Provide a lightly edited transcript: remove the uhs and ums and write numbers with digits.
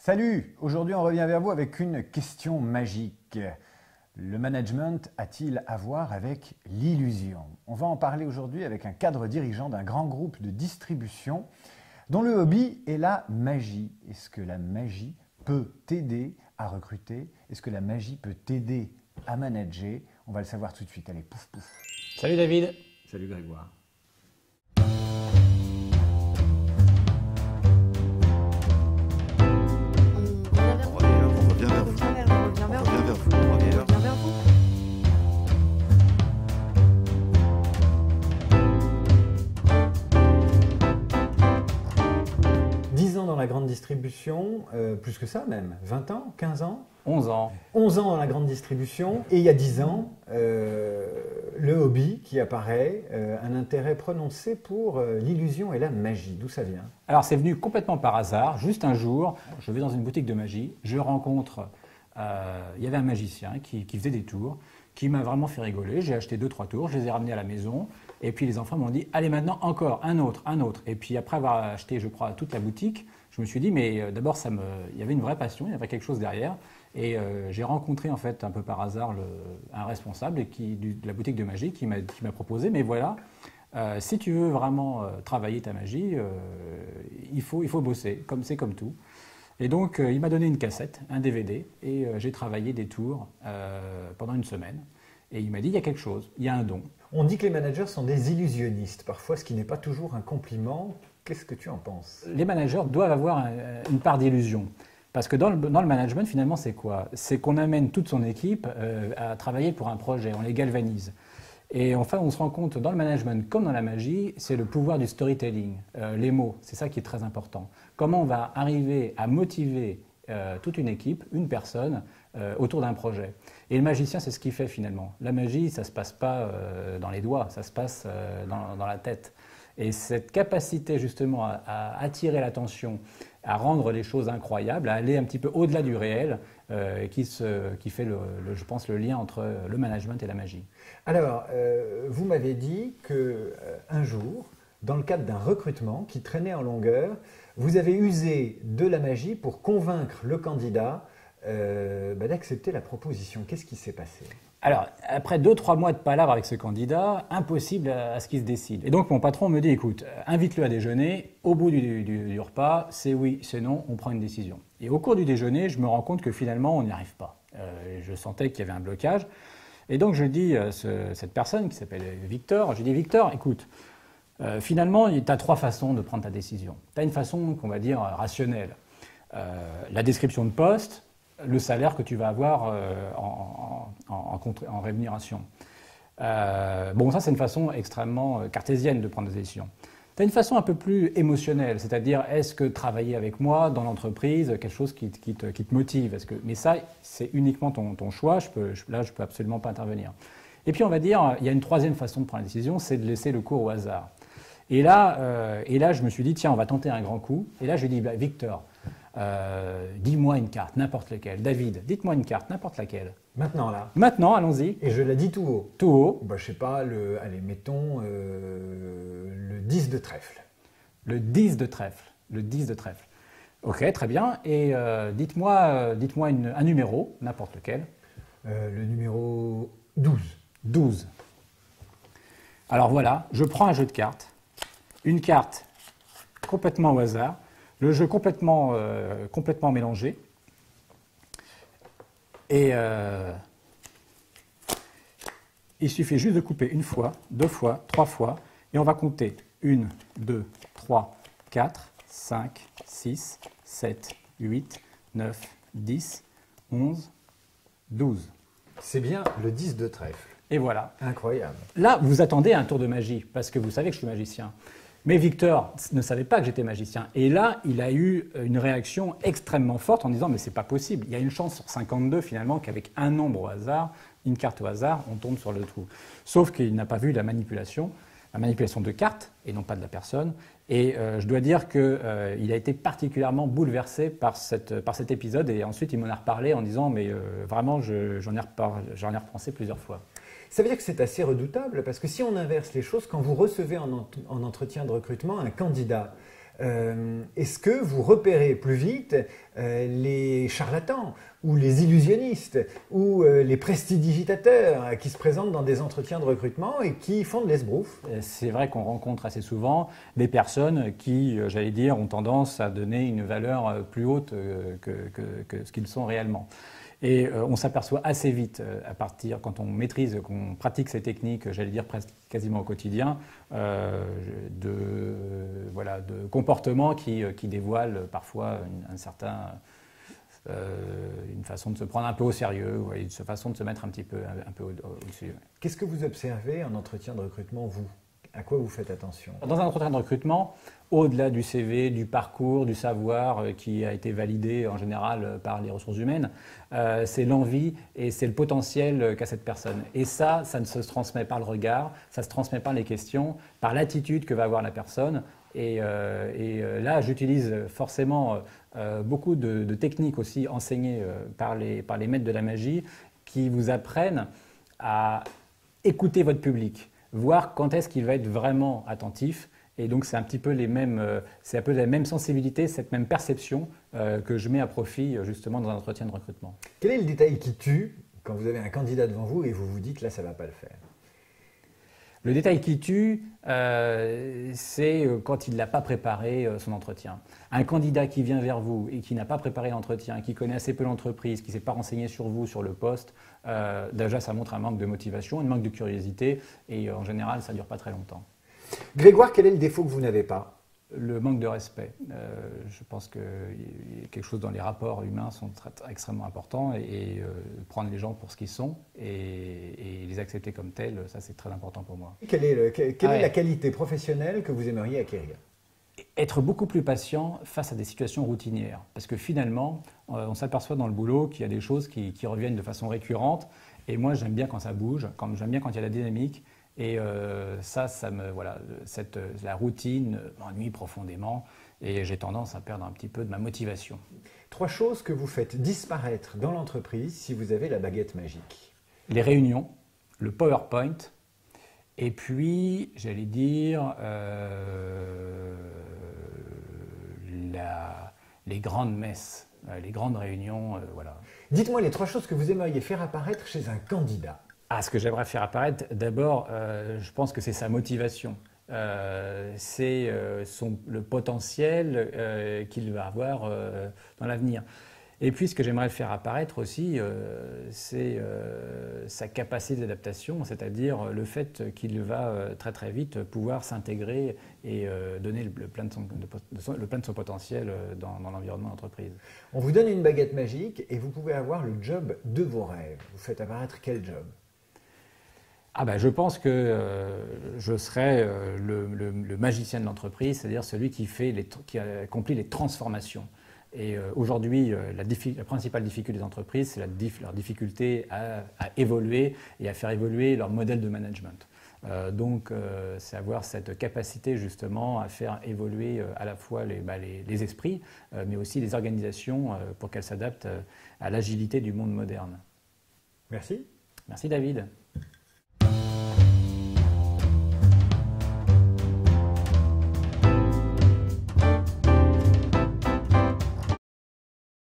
Salut! Aujourd'hui, on revient vers vous avec une question magique. Le management a-t-il à voir avec l'illusion? On va en parler aujourd'hui avec un cadre dirigeant d'un grand groupe de distribution dont le hobby est la magie. Est-ce que la magie peut t'aider à recruter? Est-ce que la magie peut t'aider à manager? On va le savoir tout de suite. Allez, pouf pouf. Salut David. Salut Grégoire. Dans la grande distribution, plus que ça même, 20 ans, 15 ans 11 ans. 11 ans dans la grande distribution, et il y a 10 ans, le hobby qui apparaît, un intérêt prononcé pour l'illusion et la magie. D'où ça vient? Alors c'est venu complètement par hasard, juste un jour, je vais dans une boutique de magie, je rencontre, il y avait un magicien qui faisait des tours, qui m'a vraiment fait rigoler. J'ai acheté 2-3 tours, je les ai ramenés à la maison, et puis les enfants m'ont dit « Allez maintenant encore, un autre. » Et puis après avoir acheté, je crois, toute la boutique, je me suis dit, mais d'abord, il y avait une vraie passion, il y avait quelque chose derrière. Et j'ai rencontré en fait un peu par hasard un responsable de la boutique de magie qui m'a proposé, mais voilà, si tu veux vraiment travailler ta magie, il faut bosser, c'est comme tout. Et donc il m'a donné une cassette, un DVD, et j'ai travaillé des tours pendant une semaine. Et il m'a dit, il y a quelque chose, il y a un don. On dit que les managers sont des illusionnistes, parfois, ce qui n'est pas toujours un compliment. Qu'est-ce que tu en penses? Les managers doivent avoir une part d'illusion. Parce que dans le management, finalement, c'est quoi? C'est qu'on amène toute son équipe à travailler pour un projet, on les galvanise. Et enfin, on se rend compte, dans le management comme dans la magie, c'est le pouvoir du storytelling, les mots, c'est ça qui est très important. Comment on va arriver à motiver toute une équipe, une personne, autour d'un projet. Et le magicien, c'est ce qu'il fait finalement. La magie, ça ne se passe pas dans les doigts, ça se passe dans la tête. Et cette capacité justement à attirer l'attention, à rendre les choses incroyables, à aller un petit peu au-delà du réel, qui fait, je pense, le lien entre le management et la magie. Alors, vous m'avez dit qu'un jour, dans le cadre d'un recrutement qui traînait en longueur, vous avez usé de la magie pour convaincre le candidat d'accepter la proposition. Qu'est-ce qui s'est passé? Alors, après 2-3 mois de palabre avec ce candidat, impossible à ce qu'il se décide. Et donc mon patron me dit, écoute, invite-le à déjeuner, au bout du repas, c'est oui, c'est non, on prend une décision. Et au cours du déjeuner, je me rends compte que finalement, on n'y arrive pas. Je sentais qu'il y avait un blocage. Et donc je dis à cette personne qui s'appelle Victor, je dis, Victor, écoute, finalement, tu as 3 façons de prendre ta décision. Tu as une façon qu'on va dire rationnelle. La description de poste, le salaire que tu vas avoir en rémunération. Bon, ça, c'est une façon extrêmement cartésienne de prendre des décisions. Tu as une façon un peu plus émotionnelle, c'est-à-dire, est-ce que travailler avec moi dans l'entreprise, quelque chose qui te motive? Mais ça, c'est uniquement ton choix, là, je ne peux absolument pas intervenir. Et puis, on va dire, il y a une 3e façon de prendre la décision, c'est de laisser le cours au hasard. Et là, je me suis dit, tiens, on va tenter un grand coup. Et là, je lui ai dit, Victor, dis-moi une carte, n'importe laquelle. David, dites-moi une carte, n'importe laquelle. Maintenant, là. Maintenant, allons-y. Et je la dis tout haut. Tout haut. Bah, je sais pas, allez, mettons le 10 de trèfle. Le 10 de trèfle. Le 10 de trèfle. Ok, très bien. Et dites-moi un numéro, n'importe lequel. Le numéro 12. 12. Alors voilà, je prends un jeu de cartes. Une carte complètement au hasard. Le jeu complètement mélangé. Et il suffit juste de couper une fois, 2 fois, 3 fois, et on va compter 1, 2, 3, 4, 5, 6, 7, 8, 9, 10, 11, 12. C'est bien le 10 de trèfle. Et voilà. Incroyable. Là, vous attendez un tour de magie, parce que vous savez que je suis magicien. Mais Victor ne savait pas que j'étais magicien. Et là, il a eu une réaction extrêmement forte en disant « mais c'est pas possible, il y a une chance sur 52 finalement qu'avec un nombre au hasard, une carte au hasard, on tombe sur le trou. » Sauf qu'il n'a pas vu la manipulation de cartes et non pas de la personne. Et je dois dire qu'il a été particulièrement bouleversé par cet épisode. Et ensuite, il m'en a reparlé en disant « mais vraiment, j'en ai repensé plusieurs fois ». Ça veut dire que c'est assez redoutable, parce que si on inverse les choses, quand vous recevez en entretien de recrutement un candidat est-ce que vous repérez plus vite les charlatans ou les illusionnistes ou les prestidigitateurs qui se présentent dans des entretiens de recrutement et qui font de l'esbrouf? C'est vrai qu'on rencontre assez souvent des personnes qui, j'allais dire, ont tendance à donner une valeur plus haute que ce qu'ils sont réellement. Et on s'aperçoit assez vite, à partir, quand on maîtrise, qu'on pratique ces techniques, j'allais dire presque quasiment au quotidien, de comportements qui dévoilent parfois une façon de se prendre un peu au sérieux, une façon de se mettre un peu au-dessus. Qu'est-ce que vous observez en entretien de recrutement, vous? À quoi vous faites attention? Dans un entretien de recrutement, au-delà du CV, du parcours, du savoir qui a été validé en général par les ressources humaines, c'est l'envie et c'est le potentiel qu'a cette personne. Et ça ne se transmet par le regard, ça se transmet par les questions, par l'attitude que va avoir la personne. Et là, j'utilise forcément beaucoup de techniques aussi enseignées par les maîtres de la magie qui vous apprennent à écouter votre public, voir quand est-ce qu'il va être vraiment attentif. Et donc, c'est un petit peu c'est un peu la même sensibilité, cette même perception que je mets à profit justement dans un entretien de recrutement. Quel est le détail qui tue quand vous avez un candidat devant vous et vous vous dites là, ça ne va pas le faire? Le détail qui tue, c'est quand il n'a pas préparé son entretien. Un candidat qui vient vers vous et qui n'a pas préparé l'entretien, qui connaît assez peu l'entreprise, qui ne s'est pas renseigné sur vous, sur le poste, déjà ça montre un manque de motivation, un manque de curiosité et en général ça ne dure pas très longtemps. Grégoire, quel est le défaut que vous n'avez pas? Le manque de respect. Je pense que quelque chose dans les rapports humains sont extrêmement importants et prendre les gens pour ce qu'ils sont et les accepter comme tels, ça c'est très important pour moi. Quelle est la qualité professionnelle que vous aimeriez acquérir? Être beaucoup plus patient face à des situations routinières. Parce que finalement, on s'aperçoit dans le boulot qu'il y a des choses qui reviennent de façon récurrente. Et moi, j'aime bien quand ça bouge, j'aime bien quand il y a la dynamique. Et la routine m'ennuie profondément et j'ai tendance à perdre un petit peu de ma motivation. 3 choses que vous faites disparaître dans l'entreprise si vous avez la baguette magique. Les réunions, le PowerPoint, et puis, j'allais dire, les grandes messes, les grandes réunions, voilà. Dites-moi les 3 choses que vous aimeriez faire apparaître chez un candidat. Ce que j'aimerais faire apparaître, d'abord, je pense que c'est sa motivation. C'est le potentiel qu'il va avoir dans l'avenir. Et puis, ce que j'aimerais faire apparaître aussi, c'est sa capacité d'adaptation, c'est-à-dire le fait qu'il va très très vite pouvoir s'intégrer et donner le plein de son potentiel dans l'environnement d'entreprise. On vous donne une baguette magique et vous pouvez avoir le job de vos rêves. Vous faites apparaître quel job? Je pense que je serai le magicien de l'entreprise, c'est-à-dire celui qui accomplit les transformations. Et aujourd'hui, la principale difficulté des entreprises, c'est leur difficulté à évoluer et à faire évoluer leur modèle de management. C'est avoir cette capacité justement à faire évoluer à la fois les esprits, mais aussi les organisations pour qu'elles s'adaptent à l'agilité du monde moderne. Merci. Merci David.